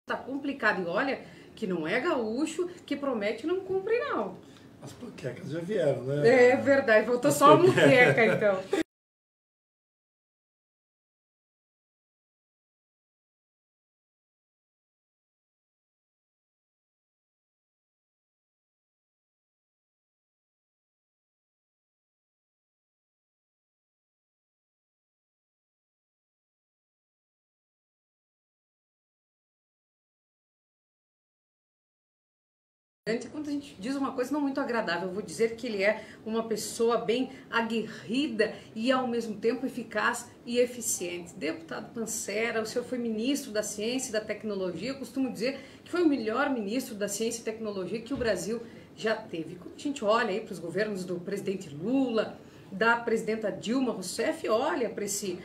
Tá complicado. E olha, que não é gaúcho, que promete e não cumpre, não. As panquecas já vieram, né? É verdade, faltou só a muqueca, então. Quando a gente diz uma coisa não muito agradável, eu vou dizer que ele é uma pessoa bem aguerrida e ao mesmo tempo eficaz e eficiente. Deputado Pancera, o senhor foi ministro da Ciência e da Tecnologia, eu costumo dizer que foi o melhor ministro da Ciência e Tecnologia que o Brasil já teve. Quando a gente olha aí para os governos do presidente Lula, da presidenta Dilma Rousseff, olha para esse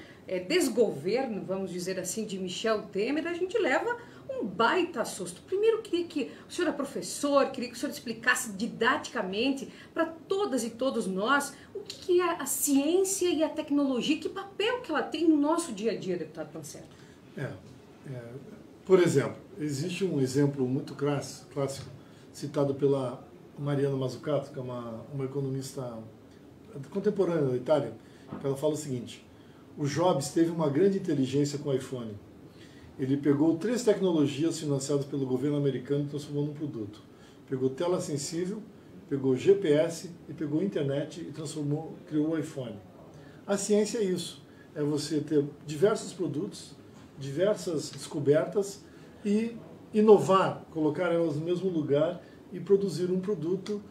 desgoverno, vamos dizer assim, de Michel Temer, a gente leva um baita susto. Primeiro, queria que o senhor é professor, queria que o senhor explicasse didaticamente para todas e todos nós o que é a ciência e a tecnologia, que papel que ela tem no nosso dia a dia, deputado Pancera. Por exemplo, existe um exemplo muito clássico citado pela Mariana Mazzucato, que é uma economista contemporânea da Itália, que ela fala o seguinte: o Jobs teve uma grande inteligência com o iPhone. Ele pegou 3 tecnologias financiadas pelo governo americano e transformou num produto. Pegou tela sensível, pegou GPS e pegou internet e criou o iPhone. A ciência é isso, é você ter diversos produtos, diversas descobertas e inovar, colocar elas no mesmo lugar e produzir um produto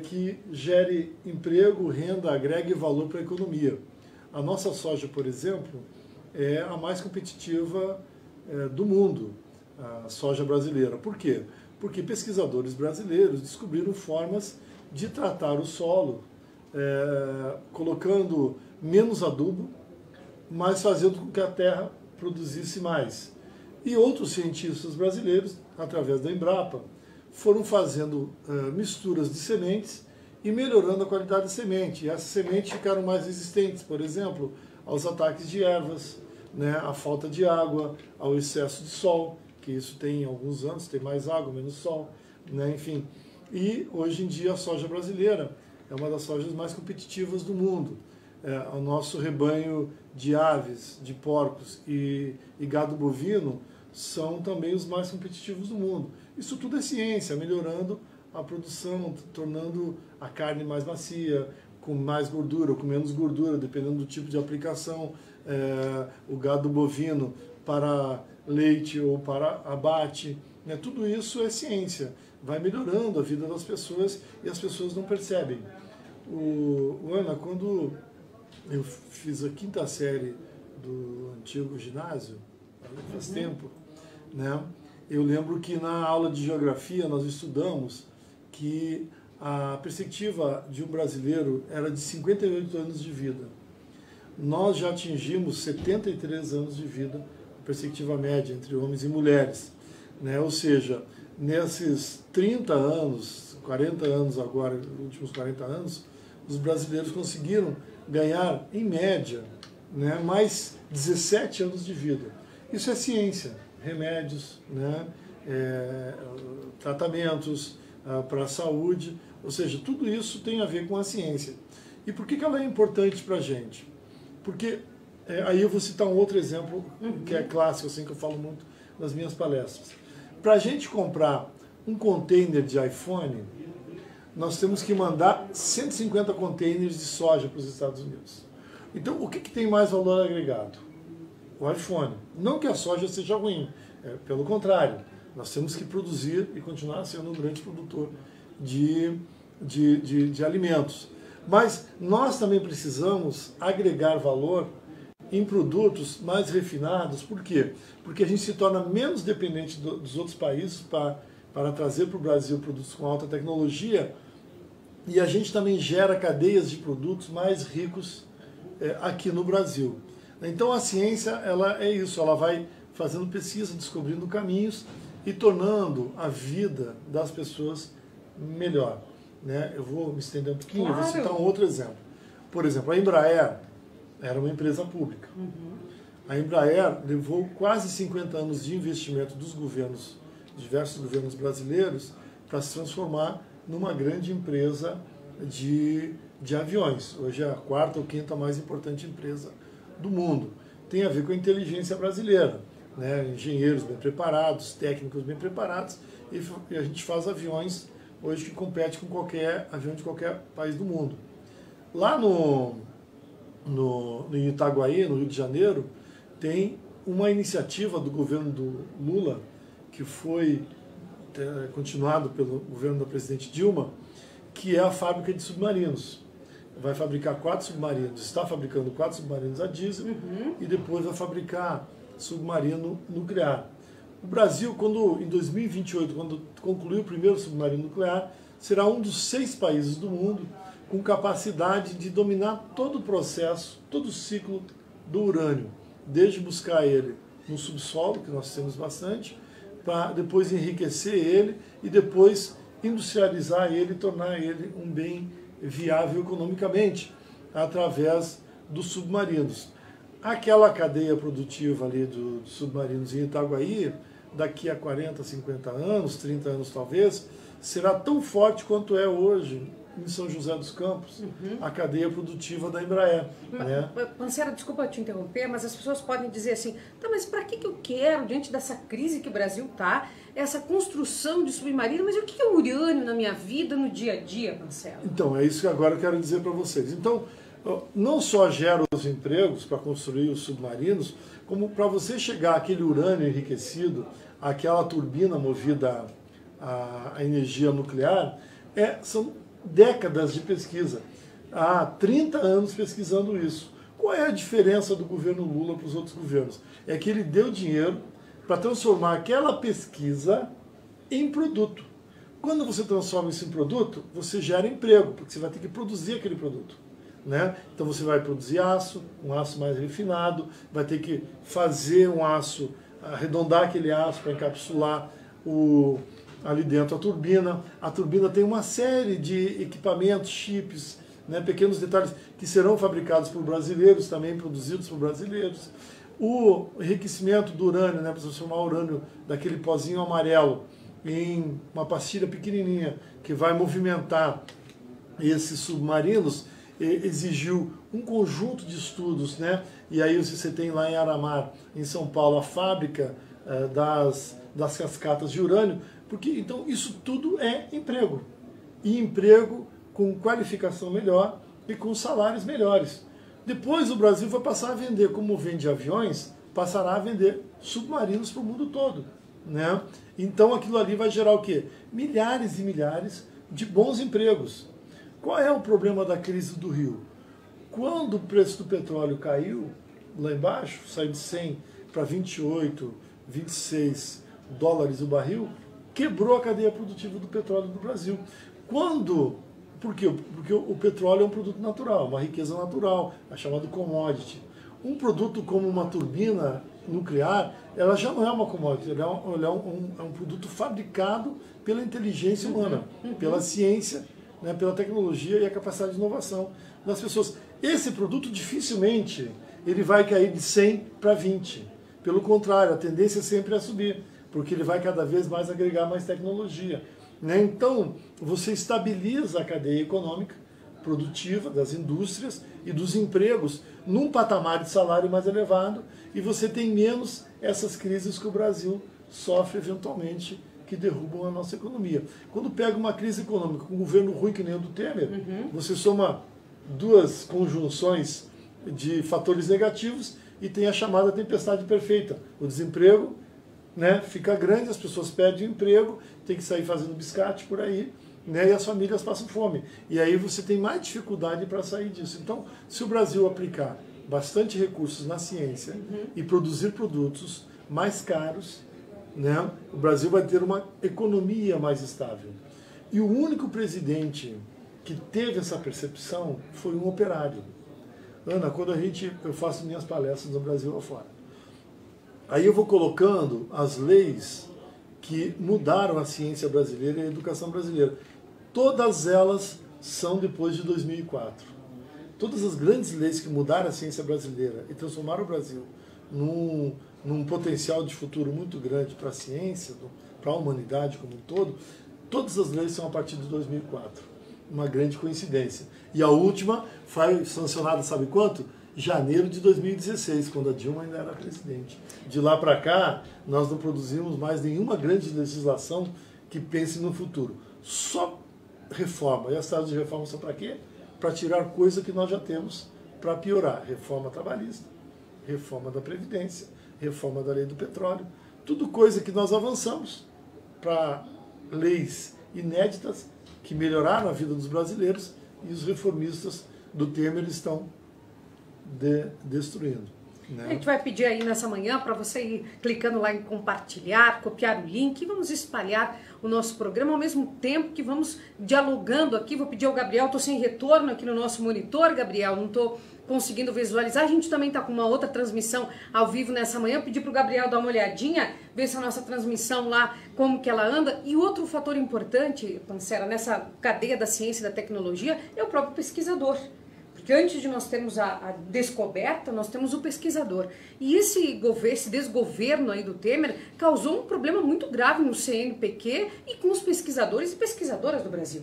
que gere emprego, renda, agregue valor para a economia. A nossa soja, por exemplo, é a mais competitiva do mundo, a soja brasileira. Por quê? Porque pesquisadores brasileiros descobriram formas de tratar o solo, colocando menos adubo, mas fazendo com que a terra produzisse mais. E outros cientistas brasileiros, através da Embrapa, foram fazendo misturas de sementes e melhorando a qualidade da semente. E essas sementes ficaram mais resistentes, por exemplo, aos ataques de ervas, né, à falta de água, ao excesso de sol, que isso tem alguns anos, tem mais água, menos sol, né, enfim. E hoje em dia a soja brasileira é uma das sojas mais competitivas do mundo. O nosso rebanho de aves, de porcos e gado bovino são também os mais competitivos do mundo. Isso tudo é ciência, melhorando a produção, tornando a carne mais macia, com mais gordura ou com menos gordura, dependendo do tipo de aplicação, o gado bovino para leite ou para abate, né? Tudo isso é ciência, vai melhorando a vida das pessoas e as pessoas não percebem. Ana, quando eu fiz a 5ª série do antigo ginásio, faz tempo, né? Eu lembro que na aula de geografia nós estudamos que a perspectiva de um brasileiro era de 58 anos de vida. Nós já atingimos 73 anos de vida, a perspectiva média entre homens e mulheres, né? Ou seja, nesses 30 anos, 40 anos agora, nos últimos 40 anos, os brasileiros conseguiram ganhar, em média, né, mais 17 anos de vida. Isso é ciência, remédios, né, tratamentos para a saúde, ou seja, tudo isso tem a ver com a ciência. E por que ela é importante para a gente? Porque, aí eu vou citar um outro exemplo, que é clássico, assim, que eu falo muito nas minhas palestras. Para a gente comprar um container de iPhone, nós temos que mandar 150 containers de soja para os Estados Unidos. Então, o que tem mais valor agregado? O iPhone. Não que a soja seja ruim, pelo contrário, nós temos que produzir e continuar sendo um grande produtor de alimentos. Mas nós também precisamos agregar valor em produtos mais refinados. Por quê? Porque a gente se torna menos dependente dos outros países para trazer para o Brasil produtos com alta tecnologia, e a gente também gera cadeias de produtos mais ricos aqui no Brasil. Então a ciência, ela é isso, ela vai fazendo pesquisa, descobrindo caminhos e tornando a vida das pessoas melhor, né? Eu vou me estender um pouquinho, Claro. Eu vou citar um outro exemplo. Por exemplo, a Embraer era uma empresa pública. A Embraer levou quase 50 anos de investimento dos governos, diversos governos brasileiros, para se transformar numa grande empresa de aviões. Hoje é a quarta ou quinta mais importante empresa do mundo. Tem a ver com a inteligência brasileira, né? Engenheiros bem preparados, técnicos bem preparados, e a gente faz aviões hoje que compete com qualquer avião de qualquer país do mundo. Lá em Itaguaí, no Rio de Janeiro, tem uma iniciativa do governo do Lula, que foi continuado pelo governo da presidente Dilma, que é a fábrica de submarinos. Vai fabricar 4 submarinos, está fabricando 4 submarinos a diesel, e depois vai fabricar submarino nuclear. O Brasil, em 2028, quando concluir o primeiro submarino nuclear, será um dos 6 países do mundo com capacidade de dominar todo o processo, todo o ciclo do urânio, desde buscar ele no subsolo, que nós temos bastante, para depois enriquecer ele e depois industrializar ele e tornar ele um bem viável economicamente através dos submarinos. Aquela cadeia produtiva ali dos submarinos em Itaguaí, daqui a 40, 50 anos, 30 anos talvez, será tão forte quanto é hoje em São José dos Campos, a cadeia produtiva da Embraer. Né? Pancera, desculpa te interromper, mas as pessoas podem dizer assim, tá, mas para que eu quero, diante dessa crise que o Brasil está, essa construção de submarino, mas o que é o urânio na minha vida, no dia a dia, Pancera? Então, é isso que agora eu quero dizer para vocês. Então, não só gera os empregos para construir os submarinos, como para você chegar àquele urânio enriquecido, àquela turbina movida a energia nuclear, são décadas de pesquisa. Há 30 anos pesquisando isso. Qual é a diferença do governo Lula para os outros governos? É que ele deu dinheiro para transformar aquela pesquisa em produto. Quando você transforma isso em produto, você gera emprego, porque você vai ter que produzir aquele produto. Né? Então você vai produzir aço, um aço mais refinado, vai ter que fazer um aço, arredondar aquele aço para encapsular ali dentro a turbina. A turbina tem uma série de equipamentos, chips, né, pequenos detalhes que serão fabricados por brasileiros, também produzidos por brasileiros. O enriquecimento do urânio, né, para transformar o urânio daquele pozinho amarelo em uma pastilha pequenininha que vai movimentar esses submarinos, exigiu um conjunto de estudos, né? E aí você tem lá em Aramar, em São Paulo, a fábrica das cascatas de urânio, porque então isso tudo é emprego. E emprego com qualificação melhor e com salários melhores. Depois o Brasil vai passar a vender, como vende aviões, passará a vender submarinos para o mundo todo. Né? Então aquilo ali vai gerar o quê? Milhares e milhares de bons empregos. Qual é o problema da crise do Rio? Quando o preço do petróleo caiu lá embaixo, saiu de 100 para 28, 26 dólares o barril, quebrou a cadeia produtiva do petróleo do Brasil. Por quê? Porque o petróleo é um produto natural, uma riqueza natural, é chamado commodity. Um produto como uma turbina nuclear, ela já não é uma commodity, ela é um produto fabricado pela inteligência humana, pela ciência, né, pela tecnologia e a capacidade de inovação das pessoas. Esse produto dificilmente ele vai cair de 100 para 20. Pelo contrário, a tendência sempre é subir, porque ele vai cada vez mais agregar mais tecnologia. Né? Então, você estabiliza a cadeia econômica produtiva das indústrias e dos empregos num patamar de salário mais elevado e você tem menos essas crises que o Brasil sofre eventualmente, que derrubam a nossa economia. Quando pega uma crise econômica com um governo ruim que nem o do Temer, você soma 2 conjunções de fatores negativos e tem a chamada tempestade perfeita. O desemprego, né, fica grande, as pessoas perdem o emprego, tem que sair fazendo biscate por aí, né, e as famílias passam fome. E aí você tem mais dificuldade para sair disso. Então, se o Brasil aplicar bastante recursos na ciência e produzir produtos mais caros, né, o Brasil vai ter uma economia mais estável. E o único presidente que teve essa percepção foi um operário. Ana, quando eu faço minhas palestras no Brasil afora, aí eu vou colocando as leis que mudaram a ciência brasileira e a educação brasileira. Todas elas são depois de 2004. Todas as grandes leis que mudaram a ciência brasileira e transformaram o Brasil num potencial de futuro muito grande para a ciência, para a humanidade como um todo, todas as leis são a partir de 2004. Uma grande coincidência. E a última foi sancionada, sabe quanto? Janeiro de 2016, quando a Dilma ainda era presidente. De lá para cá, nós não produzimos mais nenhuma grande legislação que pense no futuro. Só reforma. E as taxas de reforma são para quê? Para tirar coisa que nós já temos, para piorar. Reforma trabalhista, reforma da Previdência, reforma da lei do petróleo. Tudo coisa que nós avançamos para leis inéditas que melhoraram a vida dos brasileiros e os reformistas do Temer estão destruindo. Né? A gente vai pedir aí nessa manhã para você ir clicando lá em compartilhar, copiar o link e vamos espalhar o nosso programa ao mesmo tempo que vamos dialogando aqui. Vou pedir ao Gabriel, estou sem retorno aqui no nosso monitor, Gabriel, não estou conseguindo visualizar. A gente também está com uma outra transmissão ao vivo nessa manhã. Eu pedi para o Gabriel dar uma olhadinha, ver se a nossa transmissão lá, como que ela anda. E outro fator importante, Pancera, nessa cadeia da ciência e da tecnologia é o próprio pesquisador. Porque antes de nós termos a descoberta, nós temos o pesquisador. E esse desgoverno aí do Temer causou um problema muito grave no CNPq e com os pesquisadores e pesquisadoras do Brasil.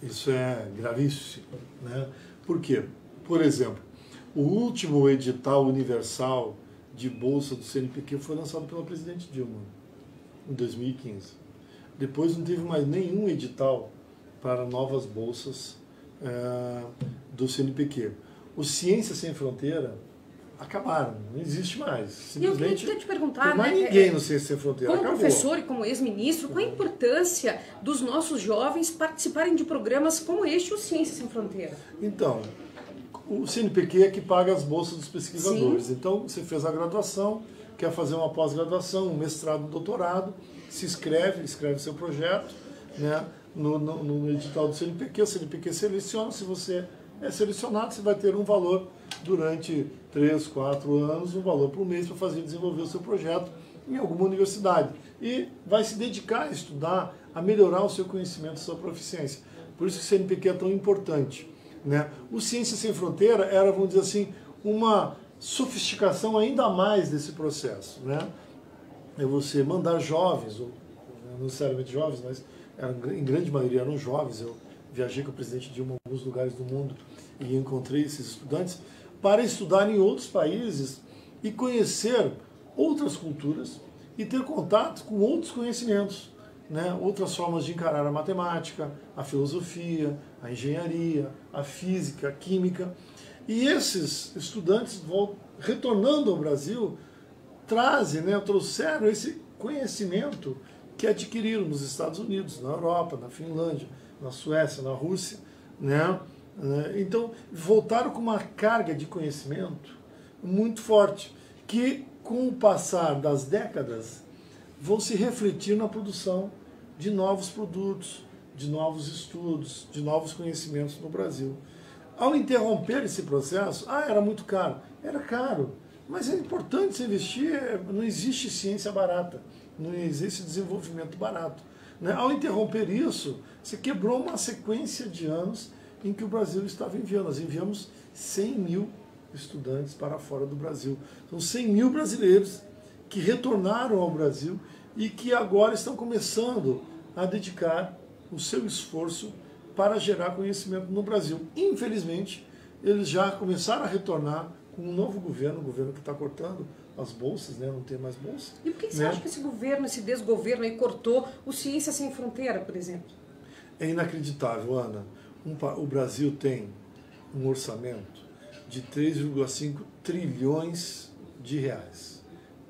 Isso é gravíssimo, né? Por quê? Por exemplo, o último edital universal de bolsa do CNPq foi lançado pela presidente Dilma, em 2015. Depois não teve mais nenhum edital para novas bolsas do CNPq. O Ciência Sem Fronteira acabaram, não existe mais. Simplesmente eu queria te perguntar, não tem mais ninguém no Ciência Sem Fronteira. Como acabou. Professor e como ex-ministro, qual a importância dos nossos jovens participarem de programas como este, o Ciência Sem Fronteira? Então, o CNPq é que paga as bolsas dos pesquisadores. Sim. Então, você fez a graduação, quer fazer uma pós-graduação, um mestrado, um doutorado, se escreve seu projeto, né? No edital do CNPq, o CNPq seleciona. Se você é selecionado, você vai ter um valor durante 3, 4 anos, um valor por mês para desenvolver o seu projeto em alguma universidade. E vai se dedicar a estudar, a melhorar o seu conhecimento, a sua proficiência. Por isso que o CNPq é tão importante. Né? O Ciência Sem Fronteira era, vamos dizer assim, uma sofisticação ainda mais desse processo. Né? É você mandar jovens, ou não necessariamente jovens, mas em grande maioria eram jovens. Eu viajei com o presidente Dilma em alguns lugares do mundo e encontrei esses estudantes para estudar em outros países e conhecer outras culturas e ter contato com outros conhecimentos, né? Outras formas de encarar a matemática, a filosofia, a engenharia, a física, a química. E esses estudantes vão retornando ao Brasil, trouxeram esse conhecimento que adquiriram nos Estados Unidos, na Europa, na Finlândia, na Suécia, na Rússia, né? Então, voltaram com uma carga de conhecimento muito forte, que com o passar das décadas vão se refletir na produção de novos produtos, de novos estudos, de novos conhecimentos no Brasil. Ao interromper esse processo, era muito caro. Era caro, mas é importante se investir, não existe ciência barata. Não existe desenvolvimento barato. Né? Ao interromper isso, você quebrou uma sequência de anos em que o Brasil estava enviando. Nós enviamos 100 mil estudantes para fora do Brasil. São 100 mil brasileiros que retornaram ao Brasil e que agora estão começando a dedicar o seu esforço para gerar conhecimento no Brasil. Infelizmente, eles já começaram a retornar com um novo governo, um governo que está cortando as bolsas, né? Não tem mais bolsa. E por que você acha que esse governo, esse desgoverno aí cortou o Ciência Sem Fronteira, por exemplo? É inacreditável, Ana. O Brasil tem um orçamento de 3,5 trilhões de reais.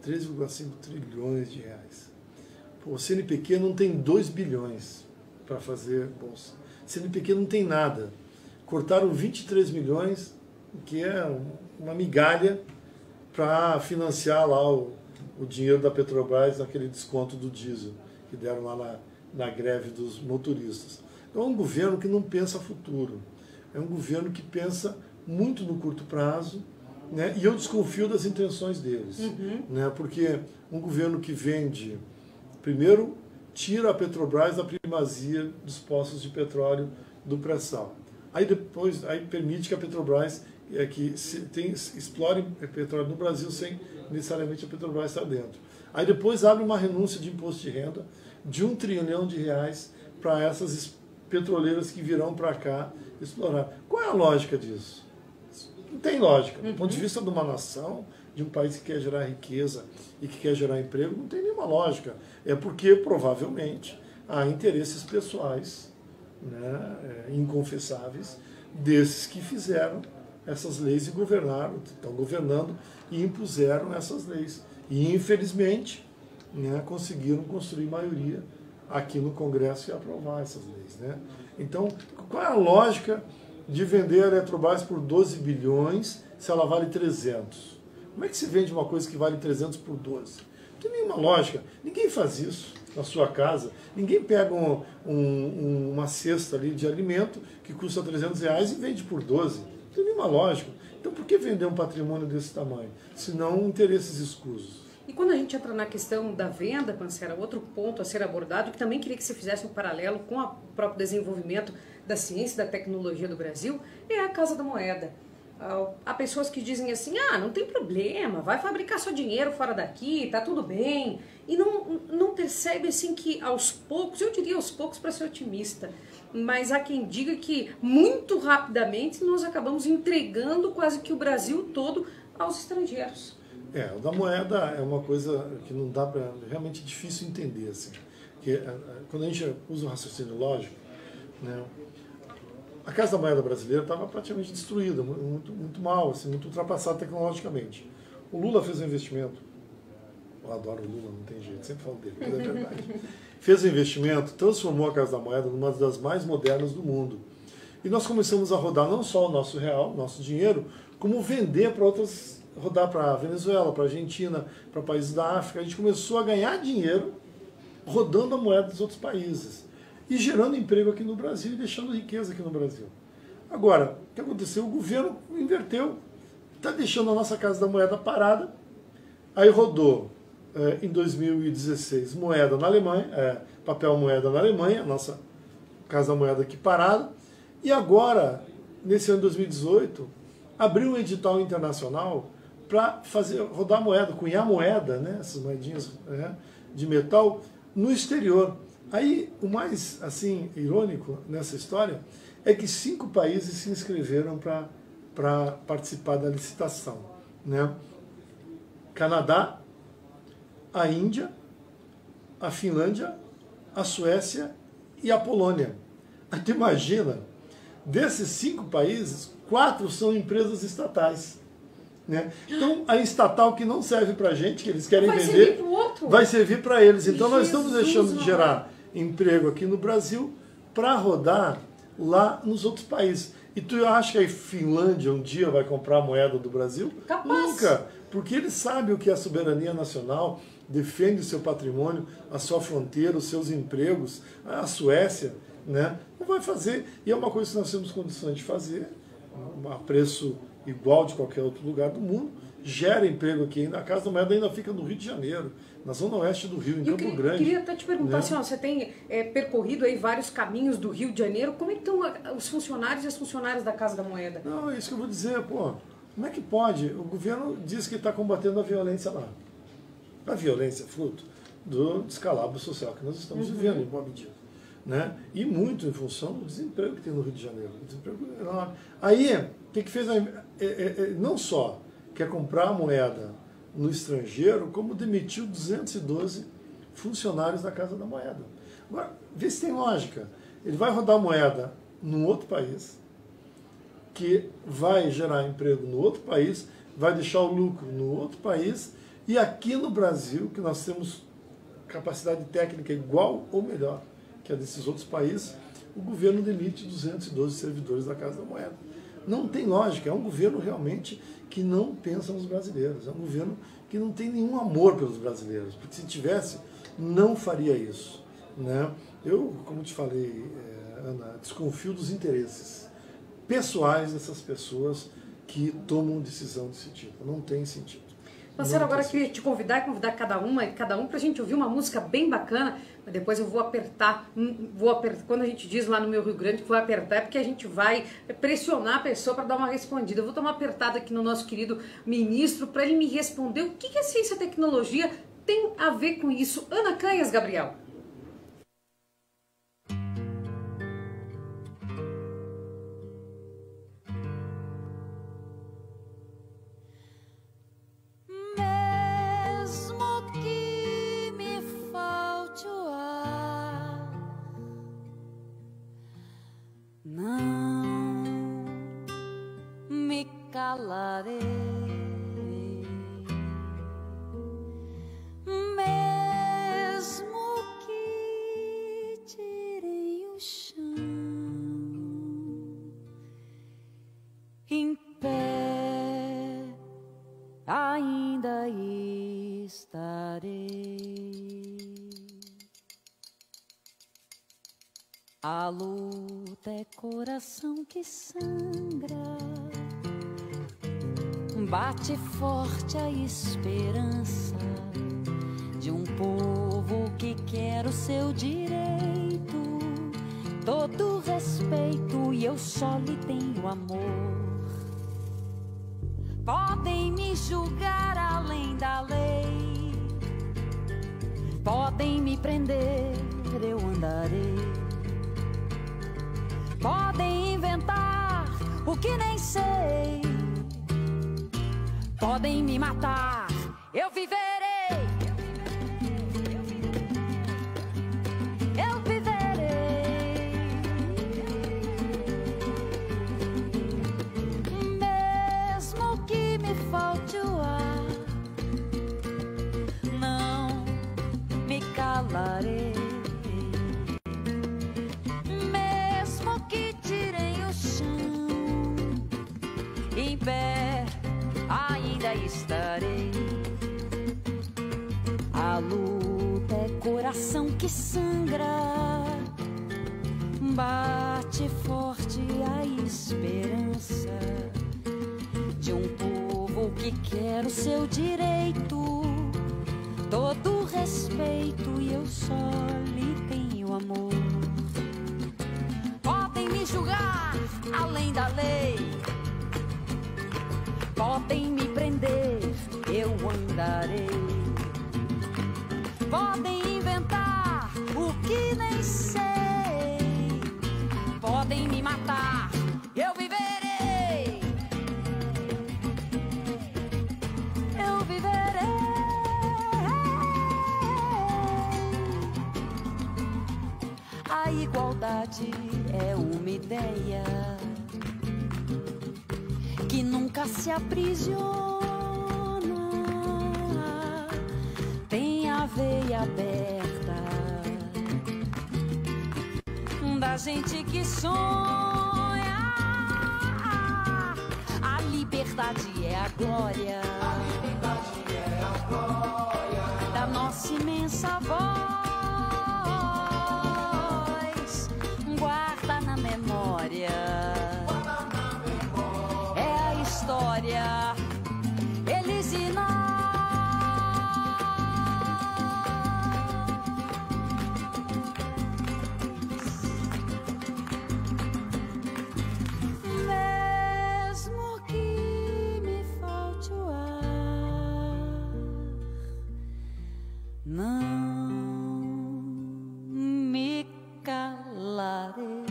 3,5 trilhões de reais. O CNPq não tem 2 bilhões para fazer bolsa. O CNPq não tem nada. Cortaram 23 milhões, que é uma migalha, para financiar lá o dinheiro da Petrobras naquele desconto do diesel que deram lá na greve dos motoristas. Então é um governo que não pensa futuro, é um governo que pensa muito no curto prazo, né? E eu desconfio das intenções deles, né? Porque um governo que vende, primeiro tira a Petrobras da primazia dos postos de petróleo do pré-sal, aí depois permite que a Petrobras explorem petróleo no Brasil sem necessariamente a Petrobras estar dentro. Aí depois abre uma renúncia de imposto de renda de R$1 trilhão para essas petroleiras que virão para cá explorar. Qual é a lógica disso? Não tem lógica. Do ponto de vista de uma nação, de um país que quer gerar riqueza e que quer gerar emprego, não tem nenhuma lógica. É porque, provavelmente, há interesses pessoais, né, inconfessáveis, desses que fizeram essas leis e governaram, estão governando e impuseram essas leis. E, infelizmente, né, conseguiram construir maioria aqui no Congresso e aprovar essas leis. Né? Então, qual é a lógica de vender a Eletrobras por 12 bilhões se ela vale 300? Como é que se vende uma coisa que vale 300 por 12? Não tem nenhuma lógica. Ninguém faz isso na sua casa. Ninguém pega uma cesta ali de alimento que custa R$300 e vende por 12. Não tem nenhuma lógica. Então por que vender um patrimônio desse tamanho? Se não interesses escusos. E quando a gente entra na questão da venda, Pancera, outro ponto a ser abordado, que também queria que você fizesse um paralelo com o próprio desenvolvimento da ciência e da tecnologia do Brasil, é a Casa da Moeda. Há pessoas que dizem assim, não tem problema, vai fabricar só dinheiro fora daqui, tá tudo bem. E não percebe assim que aos poucos, eu diria aos poucos para ser otimista, mas há quem diga que muito rapidamente nós acabamos entregando quase que o Brasil todo aos estrangeiros. O da moeda é uma coisa que não dá para, realmente difícil entender, assim. Que, quando a gente usa um raciocínio lógico, né, a Casa da Moeda brasileira estava praticamente destruída, muito mal, assim, muito ultrapassada tecnologicamente. O Lula fez um investimento, eu adoro o Lula, não tem jeito, sempre falo dele, mas é verdade. Fez um investimento, transformou a Casa da Moeda numa das mais modernas do mundo. E nós começamos a rodar não só o nosso real, nosso dinheiro, como vender para outras, rodar para a Venezuela, para a Argentina, para países da África. A gente começou a ganhar dinheiro rodando a moeda dos outros países e gerando emprego aqui no Brasil e deixando riqueza aqui no Brasil. Agora, o que aconteceu? O governo inverteu, está deixando a nossa Casa da Moeda parada, aí rodou em 2016 moeda na Alemanha, papel moeda na Alemanha, a nossa Casa da Moeda aqui parada, e agora, nesse ano de 2018, abriu um edital internacional para rodar moeda, cunhar moeda, né, essas moedinhas de metal, no exterior. Aí, o mais assim irônico nessa história é que 5 países se inscreveram para participar da licitação. Né? Canadá, a Índia, a Finlândia, a Suécia e a Polônia. Aí tu imagina, desses 5 países, 4 são empresas estatais. Né? Então, a estatal que não serve para a gente, que eles querem vender, vai servir para eles. Então, nós estamos deixando de gerar emprego aqui no Brasil para rodar lá nos outros países. E tu acha que a Finlândia um dia vai comprar a moeda do Brasil? Capaz. Nunca, porque eles sabem o que é a soberania nacional, defende o seu patrimônio, a sua fronteira, os seus empregos. A Suécia, né, não vai fazer. E é uma coisa que nós temos condições de fazer, a preço igual de qualquer outro lugar do mundo, gera emprego aqui ainda. A Casa da Moeda ainda fica no Rio de Janeiro, na zona oeste do Rio, em Campo Grande. Eu queria até te perguntar, né? Assim, você tem percorrido aí vários caminhos do Rio de Janeiro, como é que estão os funcionários e as funcionárias da Casa da Moeda? Não, é isso que eu vou dizer, pô. Como é que pode? O governo diz que está combatendo a violência lá. A violência é fruto do descalabro social que nós estamos vivendo, em boa medida. Né? E muito em função do desemprego que tem no Rio de Janeiro. Aí, o que fez? Não só quer comprar a moeda no estrangeiro, como demitiu 212 funcionários da Casa da Moeda. Agora, vê se tem lógica. Ele vai rodar moeda num outro país, que vai gerar emprego no outro país, vai deixar o lucro no outro país, e aqui no Brasil, que nós temos capacidade técnica igual ou melhor que a desses outros países, o governo demite 212 servidores da Casa da Moeda. Não tem lógica, é um governo realmente que não pensa nos brasileiros, é um governo que não tem nenhum amor pelos brasileiros, porque se tivesse, não faria isso. Né? Eu, como te falei, Ana, desconfio dos interesses pessoais dessas pessoas que tomam decisão desse tipo, não tem sentido. Pancera, agora eu queria te convidar e convidar cada um para a gente ouvir uma música bem bacana, mas depois eu vou apertar, quando a gente diz lá no meu Rio Grande que vou apertar, é porque a gente vai pressionar a pessoa para dar uma respondida. Eu vou dar uma apertada aqui no nosso querido ministro para ele me responder o que a ciência e tecnologia tem a ver com isso. Ana Canhas, Gabriel. Calarei, mesmo que tirem o chão, em pé ainda estarei. A luta é coração que sangra, bate forte a esperança de um povo que quer o seu direito, todo respeito, e eu só lhe tenho amor. Podem me julgar além da lei, podem me prender, eu andarei. Podem inventar o que nem sei, podem me matar, eu viverei. Eu viverei. Mesmo que me falte o ar, não me calarei. Mesmo que tirem o chão, em pé ainda estarei. A luta é coração que sangra, bate forte a esperança de um povo que quer o seu direito, todo respeito, e eu só lhe tenho amor. Podem me julgar além da lei, podem me prender, eu andarei. Podem inventar o que nem sei, podem me matar, eu viverei. Eu viverei. A igualdade é uma ideia que nunca se aprisiona, tem a veia aberta da gente que sonha. A liberdade é a glória, a liberdade é a glória da nossa imensa voz. Guarda na memória, história, eles e nós. Mesmo que me falte o ar, não me calarei.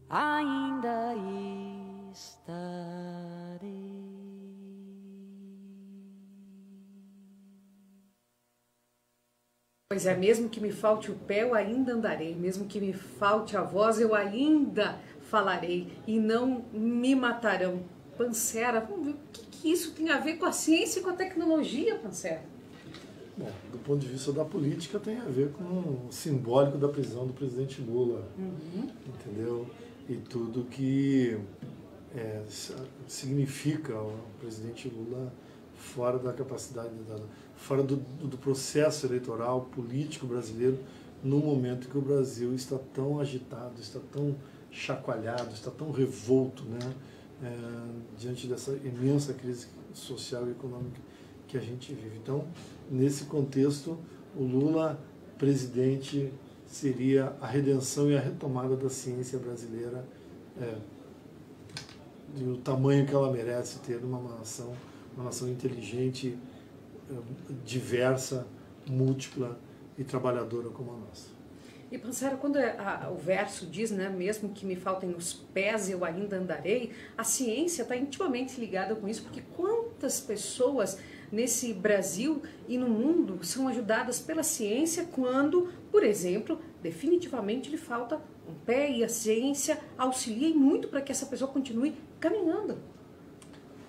Ainda estarei. Pois é, mesmo que me falte o pé, eu ainda andarei. Mesmo que me falte a voz, eu ainda falarei. E não me matarão. Pancera, vamos ver o que isso tem a ver com a ciência e com a tecnologia, Pancera? Bom, do ponto de vista da política, tem a ver com o simbólico da prisão do presidente Lula. Entendeu? E tudo que significa o presidente Lula fora da capacidade, fora do processo eleitoral, político brasileiro, no momento que o Brasil está tão agitado, está tão chacoalhado, está tão revolto, né, diante dessa imensa crise social e econômica que a gente vive. Então, nesse contexto, o Lula, presidente, seria a redenção e a retomada da ciência brasileira, e o tamanho que ela merece ter uma nação inteligente, diversa, múltipla e trabalhadora como a nossa. E Pancera, quando o verso diz, né, mesmo que me faltem os pés, eu ainda andarei, a ciência está intimamente ligada com isso, porque quantas pessoas nesse Brasil e no mundo são ajudadas pela ciência quando, por exemplo, definitivamente lhe falta um pé e a ciência auxilia muito para que essa pessoa continue caminhando.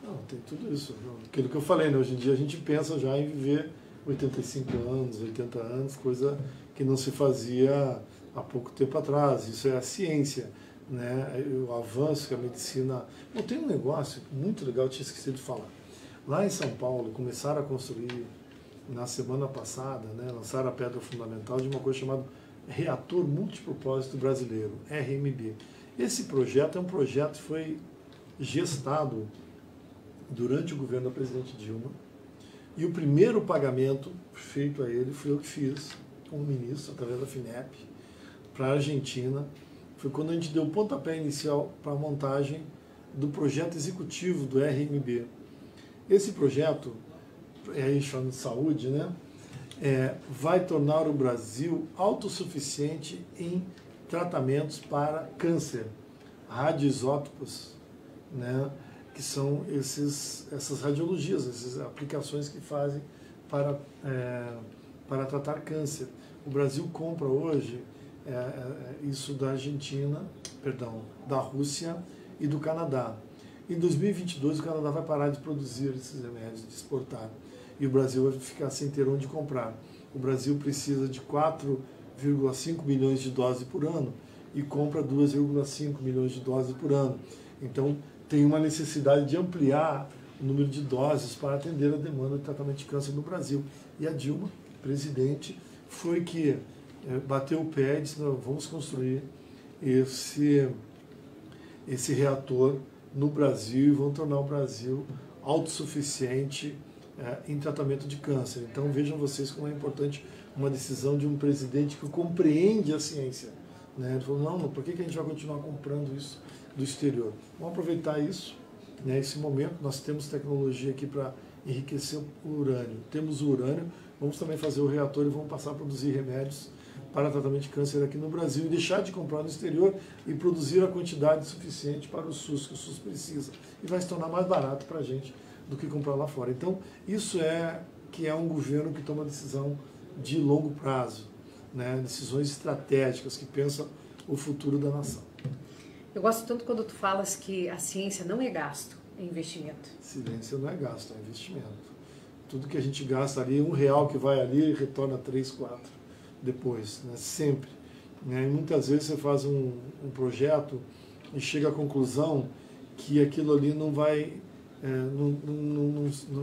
Não, tem tudo isso. Aquilo que eu falei, né? Hoje em dia a gente pensa já em viver 85 anos, 80 anos, coisa que não se fazia há pouco tempo atrás. Isso é a ciência, né? O avanço que a medicina... Bom, tem um negócio muito legal, eu tinha esquecido de falar. Lá em São Paulo, começaram a construir, na semana passada, né, lançaram a pedra fundamental de uma coisa chamada Reator Multipropósito Brasileiro, RMB. Esse projeto é um projeto que foi gestado durante o governo da presidente Dilma, e o primeiro pagamento feito a ele foi eu que fiz, como ministro, através da FINEP, para a Argentina. Foi quando a gente deu o pontapé inicial para a montagem do projeto executivo do RMB. Esse projeto, a gente falando de saúde, né, vai tornar o Brasil autossuficiente em tratamentos para câncer, radioisótopos, né, que são essas radiologias, essas aplicações que fazem para tratar câncer. O Brasil compra hoje isso da Argentina, perdão, da Rússia e do Canadá. Em 2022 o Canadá vai parar de produzir esses remédios, de exportar, e o Brasil vai ficar sem ter onde comprar. O Brasil precisa de 4,5 milhões de doses por ano e compra 2,5 milhões de doses por ano. Então tem uma necessidade de ampliar o número de doses para atender a demanda de tratamento de câncer no Brasil. E a Dilma, presidente, foi que bateu o pé e disse: não, vamos construir esse reator no Brasil e vão tornar o Brasil autossuficiente em tratamento de câncer. Então vejam vocês como é importante uma decisão de um presidente que compreende a ciência, né? Ele falou: não, por que a gente vai continuar comprando isso do exterior? Vamos aproveitar isso, né, esse momento. Nós temos tecnologia aqui para enriquecer o urânio. Temos o urânio, vamos também fazer o reator e vamos passar a produzir remédios para tratamento de câncer aqui no Brasil e deixar de comprar no exterior e produzir a quantidade suficiente para o SUS, que o SUS precisa. E vai se tornar mais barato para a gente do que comprar lá fora. Então, isso que é um governo que toma decisão de longo prazo, né? Decisões estratégicas, que pensam o futuro da nação. Eu gosto tanto quando tu falas que a ciência não é gasto, é investimento. Ciência não é gasto, é investimento. Tudo que a gente gasta ali, R$1 que vai ali, retorna 3, 4 depois, né? Sempre. Né? E muitas vezes você faz um projeto e chega à conclusão que aquilo ali não vai,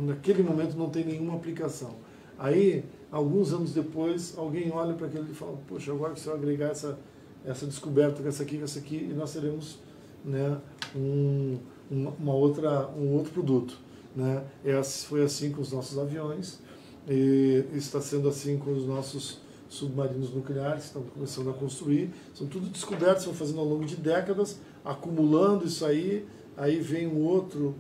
naquele momento não tem nenhuma aplicação. Aí, alguns anos depois, alguém olha para aquilo e fala: poxa, agora que você vai agregar essa descoberta com essa aqui, e nós teremos, né, um outro produto. Né? Foi assim com os nossos aviões, e está sendo assim com os nossos submarinos nucleares, que estão começando a construir. São tudo descobertas, vão fazendo ao longo de décadas, acumulando isso aí vem um outro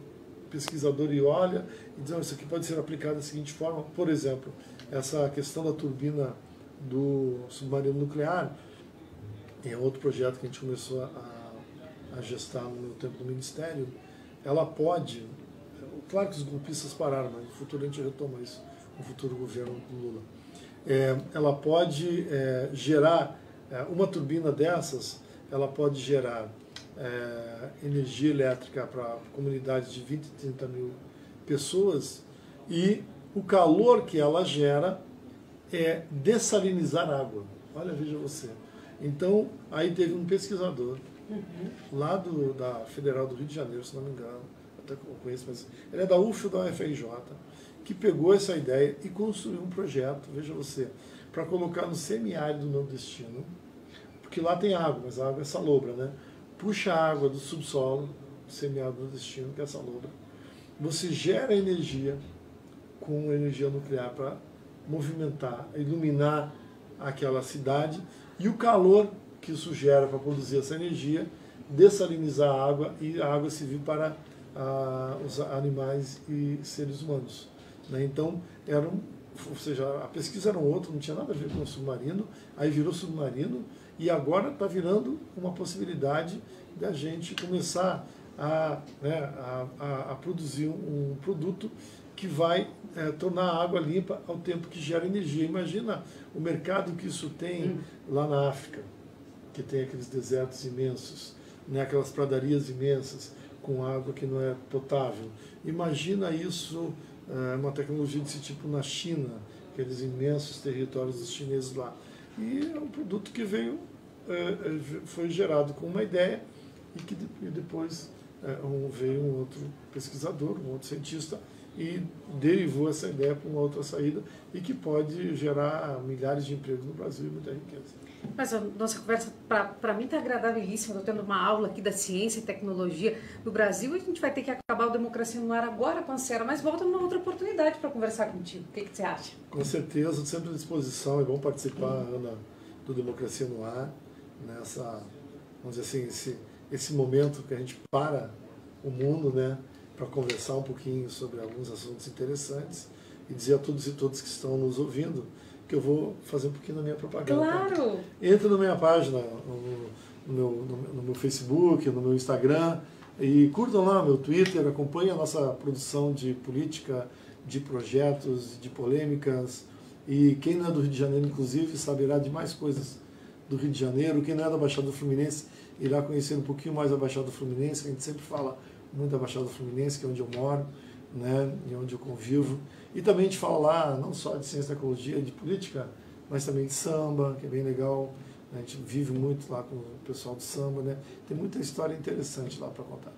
pesquisador e olha, e diz: isso aqui pode ser aplicado da seguinte forma. Por exemplo, essa questão da turbina do submarino nuclear é outro projeto que a gente começou a gestar no meu tempo do Ministério. Ela pode, claro que os golpistas pararam, mas no futuro a gente retoma isso, no futuro governo do Lula. Ela pode gerar, uma turbina dessas, ela pode gerar energia elétrica para comunidades de 20, 30 mil pessoas, e o calor que ela gera é dessalinizar água. Olha, veja você. Então, aí teve um pesquisador lá da Federal do Rio de Janeiro, se não me engano, até conheço, mas ele é da UF da UFRJ, que pegou essa ideia e construiu um projeto, veja você, para colocar no semiárido nordestino, porque lá tem água, mas a água é salobra, né? Puxa a água do subsolo, do semiárido nordestino, que é salobra. Você gera energia com energia nuclear para movimentar, iluminar aquela cidade, e o calor que isso gera para produzir essa energia, dessalinizar a água, e a água servir para os animais e seres humanos. Né? Então, ou seja, a pesquisa era outra, não tinha nada a ver com o submarino, aí virou submarino, e agora está virando uma possibilidade da gente começar a produzir um produto que vai tornar a água limpa ao tempo que gera energia. Imagina o mercado que isso tem lá na África, que tem aqueles desertos imensos, né, aquelas pradarias imensas com água que não é potável. Imagina isso, uma tecnologia desse tipo na China, aqueles imensos territórios dos chineses lá. E é um produto que foi gerado com uma ideia e que depois veio um outro pesquisador, um outro cientista, e derivou essa ideia para uma outra saída e que pode gerar milhares de empregos no Brasil e muita riqueza. Mas a nossa conversa, para mim, está agradabilíssima. Estou tendo uma aula aqui da ciência e tecnologia do Brasil, e a gente vai ter que acabar o Democracia no Ar agora, Pancera, mas volta numa outra oportunidade para conversar contigo. O que você acha? Com certeza, sempre à disposição. É bom participar, Ana, do Democracia no Ar, nessa, vamos dizer assim, esse momento que a gente para o mundo, né, para conversar um pouquinho sobre alguns assuntos interessantes, e dizer a todos e todas que estão nos ouvindo que eu vou fazer um pouquinho da minha propaganda. Claro! Entra na minha página, no meu Facebook, no meu Instagram, e curtam lá meu Twitter, acompanhem a nossa produção de política, de projetos, de polêmicas, e quem não é do Rio de Janeiro, inclusive, saberá de mais coisas do Rio de Janeiro. Quem não é da Baixada Fluminense irá conhecer um pouquinho mais a Baixada Fluminense, a gente sempre fala muito da Baixada Fluminense, que é onde eu moro, né, e onde eu convivo. E também a gente fala lá não só de ciência e tecnologia, de política, mas também de samba, que é bem legal. A gente vive muito lá com o pessoal do samba, né? Tem muita história interessante lá para contar.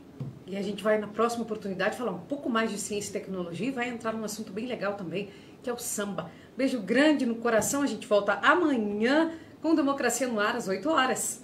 E a gente vai, na próxima oportunidade, falar um pouco mais de ciência e tecnologia, e vai entrar num assunto bem legal também, que é o samba. Beijo grande no coração, a gente volta amanhã com Democracia no Ar, às 8 horas.